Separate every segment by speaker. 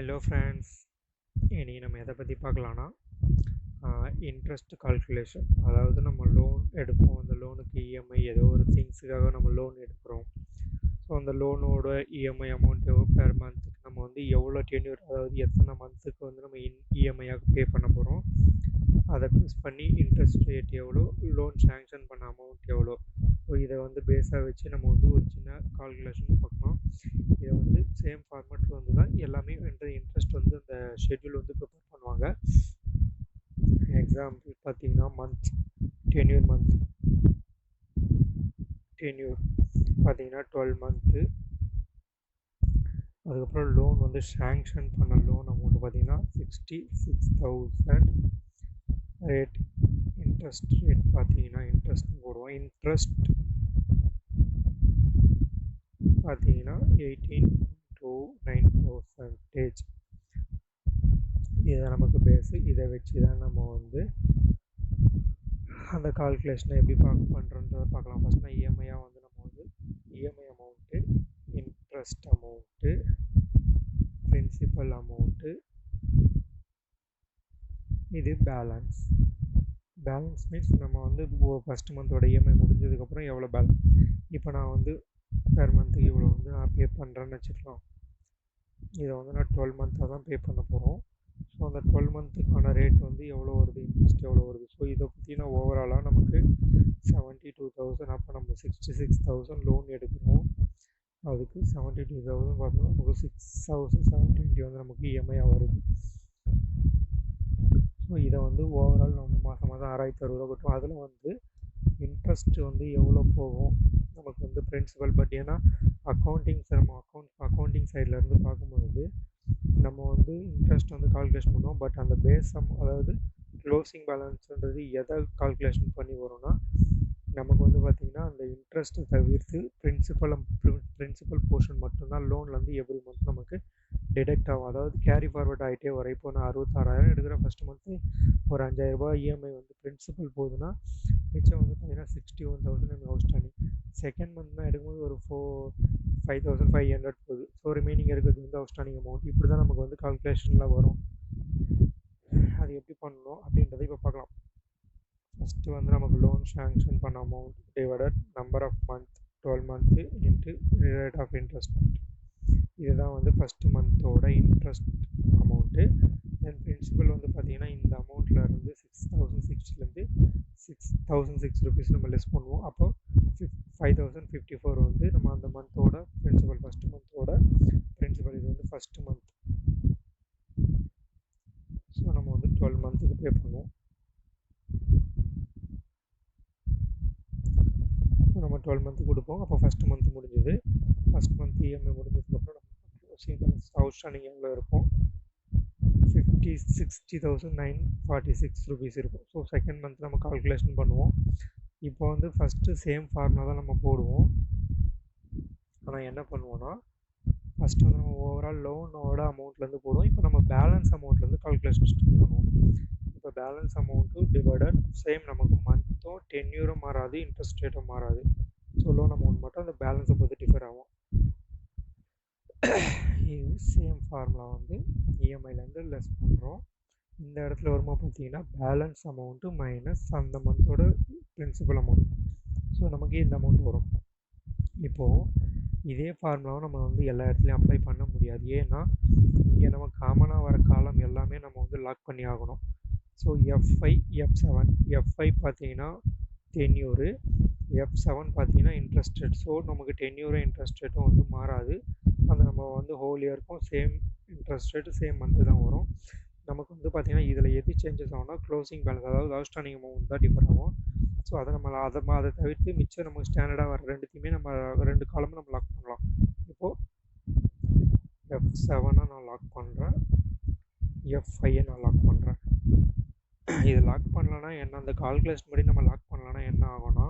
Speaker 1: Hello friends, இனி நம்ம எதை பற்றி பார்க்கலான்னா இன்ட்ரெஸ்ட் கால்குலேஷன். அதாவது நம்ம லோன் எடுப்போம், அந்த லோனுக்கு இஎம்ஐ ஏதோ ஒரு திங்ஸுக்காக நம்ம லோன் எடுக்கிறோம். ஸோ அந்த லோனோட இஎம்ஐ அமௌண்ட் பெர் மந்த்துக்கு நம்ம வந்து எவ்வளோ டென்யூர், அதாவது எத்தனை மந்த்துக்கு வந்து நம்ம இஎம்ஐயாக பே பண்ண போகிறோம், அதை பேஸ் பண்ணி இன்ட்ரெஸ்ட் ரேட் எவ்வளோ, லோன் சேங்ஷன் பண்ண அமௌண்ட் எவ்வளோ. ஸோ இதை வந்து பேஸாக வச்சு நம்ம வந்து ஒரு சின்ன கால்குலேஷன் பார்க்கலாம். இதை வந்து சேம் ஃபார்மேட்டில் வந்து தான் எல்லாமே இன்ட்ரெஸ்ட் வந்து அந்த ஷெட்யூல் வந்து ப்ரிப்பேர் பண்ணுவாங்க. எக்ஸாம்பிள் பார்த்தீங்கன்னா டென்யூர் பார்த்தீங்கன்னா 12 மந்த்து. அதுக்கப்புறம் லோன் வந்து சேங்ஷன் பண்ண லோன் அமௌண்ட் பார்த்தீங்கன்னா 66,000. ரேட் இன்ட்ரெஸ்ட் ரேட் பார்த்தீங்கன்னா இன்ட்ரெஸ்ட் போடுவோம். இன்ட்ரெஸ்ட் பார்த்தீங்கன்னா 18.29%. இதை நமக்கு பேஸு. இதை வச்சு தான் நம்ம வந்து அந்த கால்குலேஷனை எப்படி பண்ணுறோன்றதை பார்க்கலாம். ஃபஸ்ட் நான் இஎம்ஐயாக வந்து நம்ம வந்து EMI amount, interest amount, principal amount, இது பேலன்ஸ் மீன்ஸ் நம்ம வந்து ஃபஸ்ட் மந்தோட இஎம்ஐ முடிஞ்சதுக்கப்புறம் எவ்வளோ பேலன்ஸ். இப்போ நான் வந்து பெர் மந்த்துக்கு இவ்வளோ வந்து நான் பே பண்ணுறேன்னு வச்சுக்கலாம். இதை வந்து நான் 12 மந்த்தாக தான் பே பண்ண போகிறோம். ஸோ அந்த 12 மந்த்துக்கான ரேட் வந்து எவ்வளோ வருது, இன்ட்ரெஸ்ட் எவ்வளோ வருது. ஸோ இதை பற்றினா ஓவராலாக நமக்கு 72,000. அப்போ நம்ம 66,000 லோன் எடுக்கிறோம். அதுக்கு 72,000 பார்த்தோம்னா நமக்கு 6,720 வந்து நமக்கு இஎம்ஐயாக வருது. ஸோ இதை வந்து ஓவரால் நம்ம மாதம் 6,660 கட்டும். அதில் வந்து இன்ட்ரெஸ்ட் வந்து எவ்வளோ போகும் நமக்கு வந்து பிரின்சிபல். பட் ஏன்னா அக்கௌண்டிங் சைட்லேருந்து பார்க்கும்போது நம்ம வந்து இன்ட்ரெஸ்ட் வந்து கால்குலேஷன் பண்ணுவோம். பட் அந்த அதாவது க்ளோசிங் பேலன்ஸ்ன்றது எதை கால்குலேஷன் பண்ணி வரும்னா, நமக்கு வந்து பார்த்திங்கன்னா அந்த இன்ட்ரெஸ்ட்டை தவிர்த்து பிரின்சிபல் போர்ஷன் மட்டும்தான் லோன்லேருந்து எவ்ரி மந்த் நமக்கு டிடெக்ட் ஆகும். அதாவது கேரி ஃபார்வர்ட் ஆகிட்டே வரும். இப்போ நான் 66,000 எடுக்கிற ஃபஸ்ட் மந்த்து ஒரு 5,000 இஎம்ஐ வந்து பிரின்சிபல் போகுதுன்னா, மிச்சம் வந்து பார்த்திங்கன்னா 61,000 எனக்கு அவுட்ஸ்டாண்டிங். செகண்ட் மந்த் தான் எடுக்கும்போது ஒரு 5,500 போகுது. ஸோ ரிமைனிங் இருக்கிறது வந்து அவுட்ஸ்டாண்டிங் அமௌண்ட். இப்படி தான் நமக்கு வந்து கால்குலேஷனில் வரும். அது எப்படி பண்ணணும் அப்படின்றத இப்போ பார்க்கலாம். ஃபஸ்ட்டு வந்து நமக்கு லோன் சேங்ஷன் பண்ண amount divided number of month 12 month into rate of interest. இதுதான் வந்து ஃபஸ்ட்டு மந்தோட இன்ட்ரெஸ்ட் அமௌண்ட்டு. தென் பிரின்சிபல் வந்து பார்த்திங்கன்னா இந்த அமௌண்ட்டில் இருந்து 6,060 6,006 ருபீஸ் நம்ம லெஸ் பண்ணுவோம். அப்போ 5,054 வந்து நம்ம அந்த மந்தோட பிரின்சிபல், ஃபஸ்ட்டு மந்தோட பிரின்சிபல். இது வந்து ஃபஸ்ட்டு மந்த். ஸோ நம்ம வந்து 12 மந்த்துக்கு பே பண்ணுவோம். நம்ம 12 மந்த்து கொடுப்போம். அப்போ ஃபஸ்ட்டு மந்த் முடிஞ்சது. ஃபஸ்ட் மந்த் இஎம்ஐ முடிஞ்சதுக்கப்புறம் நம்ம க்ளோசிங் பேலன்ஸ் அவுட்ஸ்டாண்டிங் எவ்வளோ இருக்கும், 60,946 ருபீஸ் இருக்கும். ஸோ செகண்ட் மந்த் நம்ம கால்குலேஷன் பண்ணுவோம். இப்போ வந்து ஃபஸ்ட்டு சேம் ஃபார்முலா தான் நம்ம போடுவோம். ஆனால் என்ன பண்ணுவோன்னா, ஃபஸ்ட்டு வந்து நம்ம ஓவரால் லோனோட அமௌண்ட்லேருந்து போடுவோம். இப்போ நம்ம பேலன்ஸ் அமௌண்ட்லேருந்து கால்குலேஷன் ஸ்டார்ட் பண்ணுவோம். இப்போ பேலன்ஸ் அமௌண்ட்டு டிவைடட் சேம் நமக்கு மந்த்தும் டென்யூரும் மாறாது, இன்ட்ரெஸ்ட் ரேட்டும் மாறாது. ஸோ லோன் அமௌண்ட் மட்டும் அந்த பேலன்ஸை பொறுத்து டிஃபர் ஆகும். இது சேம் ஃபார்முலா வந்து இஎம்ஐலேருந்து லெஸ் பண்ணுறோம். இந்த இடத்துல வரும்போது பார்த்தீங்கன்னா பேலன்ஸ் அமௌண்ட்டு மைனஸ் அந்த மந்தோட பிரின்சிபல் அமௌண்ட். ஸோ நமக்கு இந்த அமௌண்ட் வரும். இப்போது இதே ஃபார்முலாவை நம்ம வந்து எல்லா இடத்துலையும் அப்ளை பண்ண முடியாது. ஏன்னா இங்கே நம்ம காமனாக வர காலம் எல்லாமே நம்ம வந்து லாக் பண்ணி ஆகணும். ஸோ எஃப்ஐ பார்த்தீங்கன்னா டென்யூரு, F7 பார்த்தீங்கன்னா இன்ட்ரெஸ்ட் ரேட். ஸோ நமக்கு டென்யூரும் இன்ட்ரெஸ்ட் ரேட்டும் வந்து மாறாது. அந்த நம்ம வந்து ஹோல் இயருக்கும் same interest rate same month தான் வரும். நமக்கு வந்து பார்த்திங்கன்னா இதில் எது சேஞ்சஸ் ஆகும்னா க்ளோசிங் பேலன்ஸ், அதாவது அவுட்ஸ்டாண்டிங் அமௌண்ட் தான் டிஃபர் ஆகும். ஸோ அதை அதை தவிர்த்து மிச்சம் நமக்கு ஸ்டாண்டர்டாக வர ரெண்டுத்தையுமே நம்ம 2 காலமும் நம்ம லாக் பண்ணலாம். இப்போது F7 நான் லாக் பண்ணுறேன், F5 நான் லாக் பண்ணுறேன். இது லாக் பண்ணலன்னா என்ன, அந்த கால்குலேஷன் படி நம்ம லாக் பண்ணலன்னா என்ன ஆகும்னா,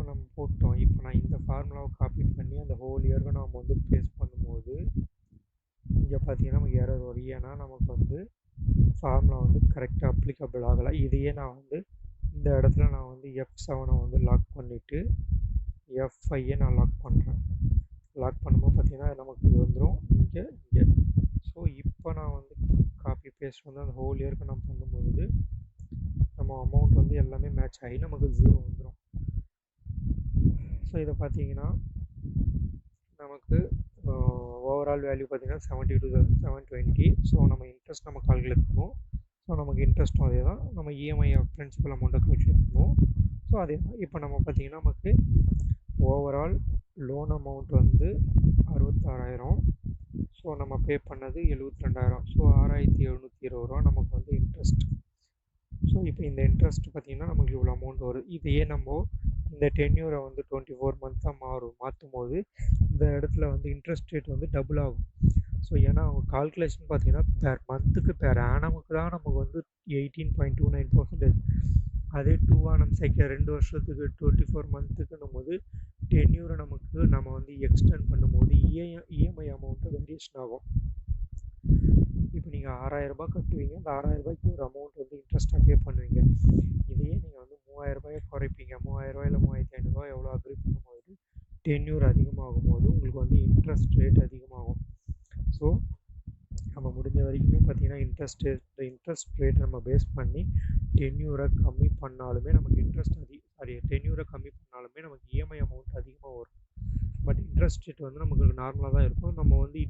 Speaker 1: நம்ம போட்டோம். இப்போ நான் இந்த ஃபார்முலாவை காப்பி பண்ணி அந்த ஹோல் இயருக்கு நம்ம வந்து பேஸ்ட் பண்ணும்போது இங்கே பார்த்தீங்கன்னா நமக்கு எரர் வரும். ஏன்னா நமக்கு வந்து ஃபார்முலா வந்து கரெக்டாக அப்ளிகபிள் ஆகலை. இதையே நான் வந்து இந்த இடத்துல நான் வந்து F7 வந்து லாக் பண்ணிவிட்டு F5 நான் லாக் பண்ணுறேன். லாக் பண்ணும்போது பார்த்தீங்கன்னா நமக்கு இது வந்துடும் இங்கே இங்கே. ஸோ இப்போ நான் வந்து காப்பி பேஸ்ட் வந்து அந்த ஹோல் இயருக்கு நான் பண்ணும்போது நம்ம அமௌண்ட் வந்து எல்லாமே மேட்ச் ஆகி நமக்கு 0 வந்துடும். ஸோ இதை பார்த்தீங்கன்னா நமக்கு ஓவரால் வேல்யூ பார்த்தீங்கன்னா 72,720. ஸோ நம்ம இன்ட்ரெஸ்ட் நம்ம கால்குலேட் பண்ணுவோம். ஸோ நமக்கு இன்ட்ரெஸ்ட்டும் அதே தான், நம்ம இஎம்ஐ பிரின்சிபல் அமௌண்ட்டை கால்குலேட் பண்ணுவோம். ஸோ அதே தான் இப்போ நம்ம பார்த்தீங்கன்னா நமக்கு ஓவரால் லோன் அமௌண்ட் வந்து 66,000. ஸோ நம்ம பே பண்ணது 72,000. ஸோ 6,720 நமக்கு வந்து இன்ட்ரெஸ்ட். ஸோ இப்போ இந்த இன்ட்ரெஸ்ட் பார்த்திங்கன்னா நமக்கு இவ்வளோ அமௌண்ட் வரும். இதையே நம்ம இந்த டென்யூரை வந்து 24 மந்த்தாக மாற்றும் போது இந்த இடத்துல வந்து இன்ட்ரெஸ்ட் ரேட் வந்து டபுள் ஆகும். ஸோ ஏன்னா அவங்க கால்குலேஷன் பார்த்தீங்கன்னா பேர் மந்த்துக்கு பேர் ஆனமுக்கு தான் நமக்கு வந்து 18.29%. அதே 2 ஆனம் சைக்கிள் 2 வருஷத்துக்கு 24 மந்த்துக்குன்னும் போது டென்யூரை நம்ம வந்து எக்ஸ்டெண்ட் பண்ணும்போது இஎம்ஐ அமௌண்ட்டு வேரியேஷன் ஆகும். இப்போ நீங்கள் 6,000 கட்டுவீங்க, அந்த 6,000 ஒரு அமௌண்ட் வந்து இன்ட்ரெஸ்ட்டாக பே பண்ணுவீங்க. இதையே நீங்கள் வந்து 3,000 குறைப்பீங்க, 3,000 இல்லை 3,500 எவ்வளோ அக்ரி பண்ணும்போது டென்யூர் அதிகமாகும் போது உங்களுக்கு வந்து இன்ட்ரெஸ்ட் ரேட் அதிகமாகும். ஸோ நம்ம முடிஞ்ச வரைக்குமே பார்த்தீங்கன்னா இன்ட்ரெஸ்ட் ரேட் நம்ம பேஸ் பண்ணி டென்யூரை கம்மி பண்ணாலுமே நமக்கு டென்யூரை கம்மி பண்ணாலுமே நமக்கு இஎம்ஐ அமௌண்ட் அதிகமாக வரும். பட் இன்ட்ரெஸ்ட் ரேட் வந்து நமக்கு நார்மலாக தான் இருக்கும். நம்ம வந்து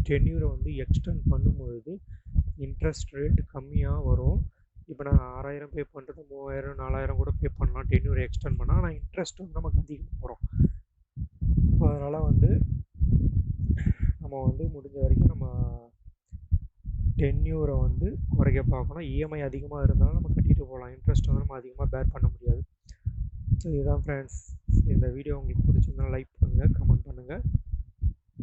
Speaker 1: டென்யூரை வந்து எக்ஸ்டெண்ட் பண்ணும்பொழுது இன்ட்ரெஸ்ட் ரேட் கம்மியாக வரும். இப்போ நான் 6,000 பே பண்ணுறது 3,000 4,000 கூட பே பண்ணலாம் டென்யூரை எக்ஸ்டெண்ட் பண்ணால். ஆனால் இன்ட்ரெஸ்ட் வந்து நமக்கு அதிகமாக வரும். அதனால் வந்து நம்ம வந்து முடிஞ்ச வரைக்கும் நம்ம டென்யூரை வந்து குறைக்க பார்க்கணும். இஎம்ஐ அதிகமாக இருந்தாலும் நம்ம கட்டிட்டு போகலாம், இன்ட்ரெஸ்ட் வந்து நம்ம அதிகமாக பேர் பண்ண முடியாது. ஸோ இதுதான் ஃப்ரெண்ட்ஸ். இந்த வீடியோ உங்களுக்கு பிடிச்சிருந்தா லைக் பண்ணுங்கள், கமெண்ட் பண்ணுங்கள்,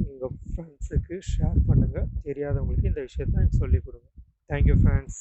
Speaker 1: உங்கள் ஃப்ரெண்ட்ஸுக்கு ஷேர் பண்ணுங்கள், தெரியாதவங்களுக்கு இந்த விஷயத்தை சொல்லிக் கொடுங்க. Thank you friends.